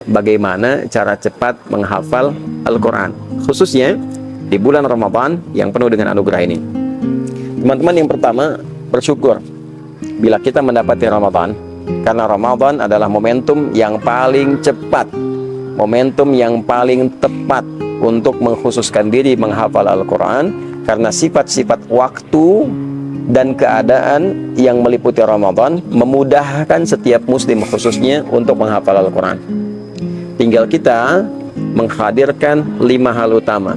bagaimana cara cepat menghafal Al-Quran, khususnya di bulan Ramadan yang penuh dengan anugerah ini. Teman-teman, yang pertama, bersyukur bila kita mendapati Ramadan, karena Ramadan adalah momentum yang paling cepat, momentum yang paling tepat untuk mengkhususkan diri menghafal Al-Quran, karena sifat-sifat waktu dan keadaan yang meliputi Ramadan memudahkan setiap muslim khususnya untuk menghafal Al-Quran. Tinggal kita menghadirkan 5 hal utama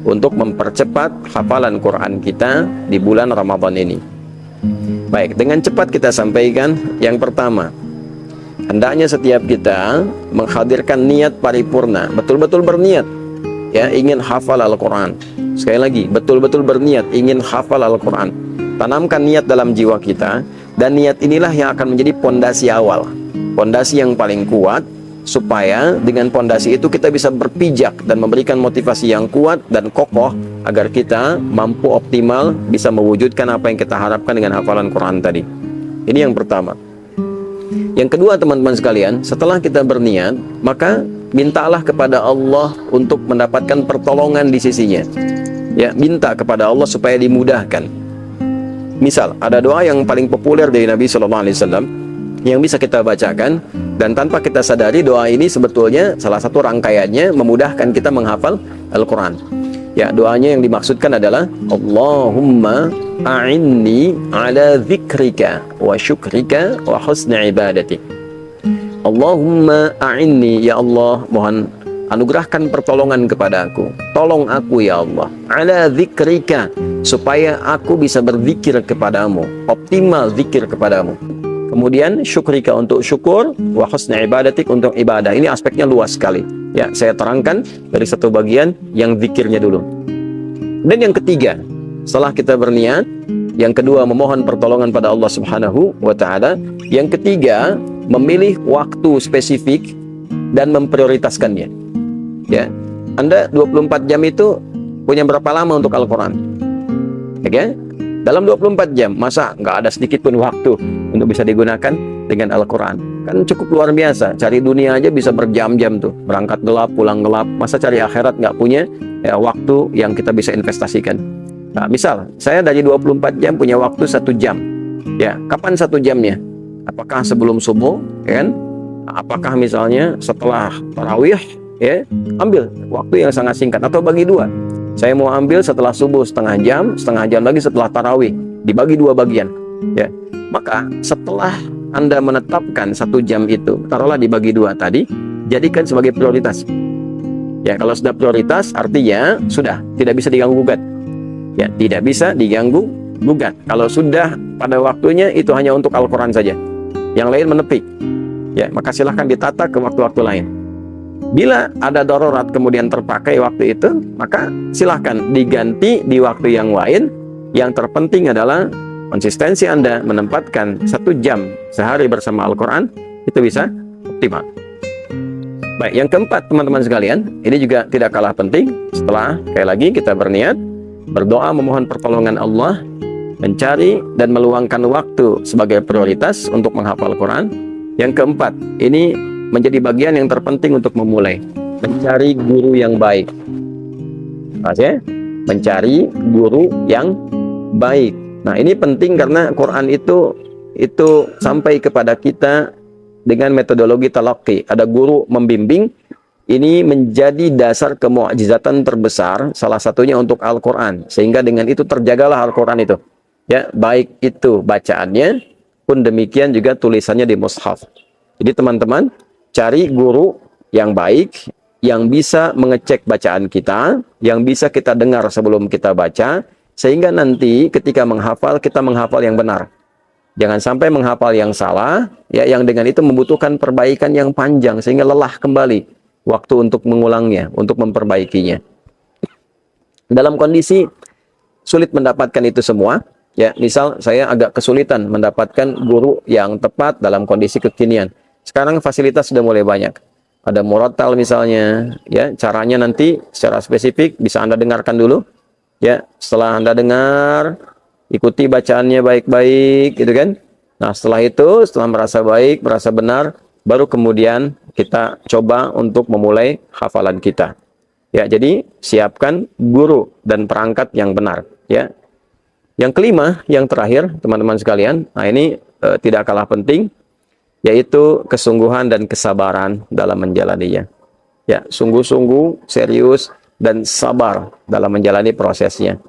untuk mempercepat hafalan Quran kita di bulan Ramadan ini. Baik, dengan cepat kita sampaikan. Yang pertama, hendaknya setiap kita menghadirkan niat paripurna, betul-betul berniat ya ingin hafal Al-Quran. Sekali lagi, betul-betul berniat ingin hafal Al-Quran. Tanamkan niat dalam jiwa kita, dan niat inilah yang akan menjadi pondasi awal, pondasi yang paling kuat, supaya dengan pondasi itu kita bisa berpijak dan memberikan motivasi yang kuat dan kokoh agar kita mampu optimal bisa mewujudkan apa yang kita harapkan dengan hafalan Quran tadi. Ini yang pertama. Yang kedua, teman-teman sekalian, setelah kita berniat, maka mintalah kepada Allah untuk mendapatkan pertolongan di sisinya. Ya, minta kepada Allah supaya dimudahkan. Misal, ada doa yang paling populer dari Nabi SAW yang bisa kita bacakan, dan tanpa kita sadari doa ini sebetulnya salah satu rangkaiannya memudahkan kita menghafal Al-Quran. Ya, doanya yang dimaksudkan adalah Allahumma a'inni ala dzikrika wa syukrika wa husni ibadati. Allahumma a'inni, ya Allah, mohon anugerahkan pertolongan kepada aku, tolong aku ya Allah, ala dzikrika, supaya aku bisa berzikir kepadamu, optimal zikir kepadamu. Kemudian syukrika untuk syukur, wa husni ibadatik untuk ibadah. Ini aspeknya luas sekali. Ya, saya terangkan dari satu bagian yang zikirnya dulu. Dan yang ketiga, setelah kita berniat, yang kedua memohon pertolongan pada Allah Subhanahu wa taala, yang ketiga memilih waktu spesifik dan memprioritaskannya. Ya. Anda 24 jam itu punya berapa lama untuk Al-Qur'an? Oke? Dalam 24 jam, masa nggak ada sedikit pun waktu untuk bisa digunakan dengan Al-Quran? Kan cukup luar biasa. Cari dunia aja bisa berjam-jam tuh. Berangkat gelap, pulang gelap. Masa cari akhirat nggak punya ya, waktu yang kita bisa investasikan? Nah, misal, saya dari 24 jam punya waktu 1 jam. Ya, kapan 1 jamnya? Apakah sebelum subuh? Kan? Apakah misalnya setelah tarawih? Ya, ambil waktu yang sangat singkat. Atau bagi 2. Saya mau ambil setelah subuh setengah jam lagi setelah tarawih, dibagi 2 bagian. Ya, maka setelah Anda menetapkan 1 jam itu, taruhlah dibagi 2 tadi, jadikan sebagai prioritas. Ya, kalau sudah prioritas, artinya sudah tidak bisa diganggu gugat. Ya, tidak bisa diganggu gugat. Kalau sudah pada waktunya, itu hanya untuk Al-Quran saja. Yang lain menepik. Ya, maka silahkan ditata ke waktu-waktu lain. Bila ada darurat kemudian terpakai waktu itu, maka silahkan diganti di waktu yang lain. Yang terpenting adalah konsistensi Anda menempatkan 1 jam sehari bersama Al-Quran, itu bisa optimal. Baik, yang keempat, teman-teman sekalian, ini juga tidak kalah penting. Setelah, sekali lagi, kita berniat, berdoa memohon pertolongan Allah, mencari dan meluangkan waktu sebagai prioritas untuk menghafal Quran. Yang keempat, ini menjadi bagian yang terpenting untuk memulai, mencari guru yang baik. Mas ya, mencari guru yang baik. Nah, ini penting karena Quran itu sampai kepada kita dengan metodologi talaqi. Ada guru membimbing. Ini menjadi dasar kemukjizatan terbesar, salah satunya untuk Al-Quran. Sehingga dengan itu terjagalah Al-Quran itu. Ya, baik itu bacaannya pun demikian juga tulisannya di mushaf. Jadi teman-teman, cari guru yang baik, yang bisa mengecek bacaan kita, yang bisa kita dengar sebelum kita baca, sehingga nanti ketika menghafal, kita menghafal yang benar. Jangan sampai menghafal yang salah, ya, yang dengan itu membutuhkan perbaikan yang panjang, sehingga lelah kembali waktu untuk mengulangnya, untuk memperbaikinya. Dalam kondisi sulit mendapatkan itu semua, ya, misal saya agak kesulitan mendapatkan guru yang tepat dalam kondisi kekinian. Sekarang fasilitas sudah mulai banyak. Ada murattal misalnya, ya, caranya nanti secara spesifik bisa Anda dengarkan dulu. Ya, setelah Anda dengar, ikuti bacaannya baik-baik, gitu kan. Nah, setelah itu, setelah merasa baik, merasa benar, baru kemudian kita coba untuk memulai hafalan kita. Ya, jadi siapkan guru dan perangkat yang benar, ya. Yang kelima, yang terakhir, teman-teman sekalian, nah ini tidak kalah penting, yaitu kesungguhan dan kesabaran dalam menjalaninya. Ya, sungguh-sungguh, serius, dan sabar dalam menjalani prosesnya.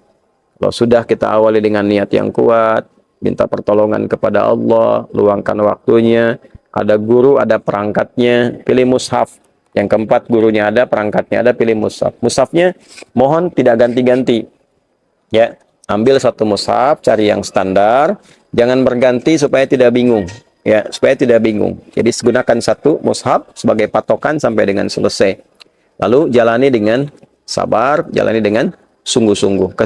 Kalau sudah kita awali dengan niat yang kuat, minta pertolongan kepada Allah, luangkan waktunya, ada guru, ada perangkatnya, pilih mushaf. Yang keempat, gurunya ada, perangkatnya ada, pilih mushaf. Mushafnya mohon tidak ganti-ganti. Ya, ambil satu mushaf, cari yang standar, jangan berganti supaya tidak bingung. Ya, supaya tidak bingung. Jadi gunakan satu mushaf sebagai patokan sampai dengan selesai. Lalu jalani dengan sabar, jalani dengan sungguh-sungguh.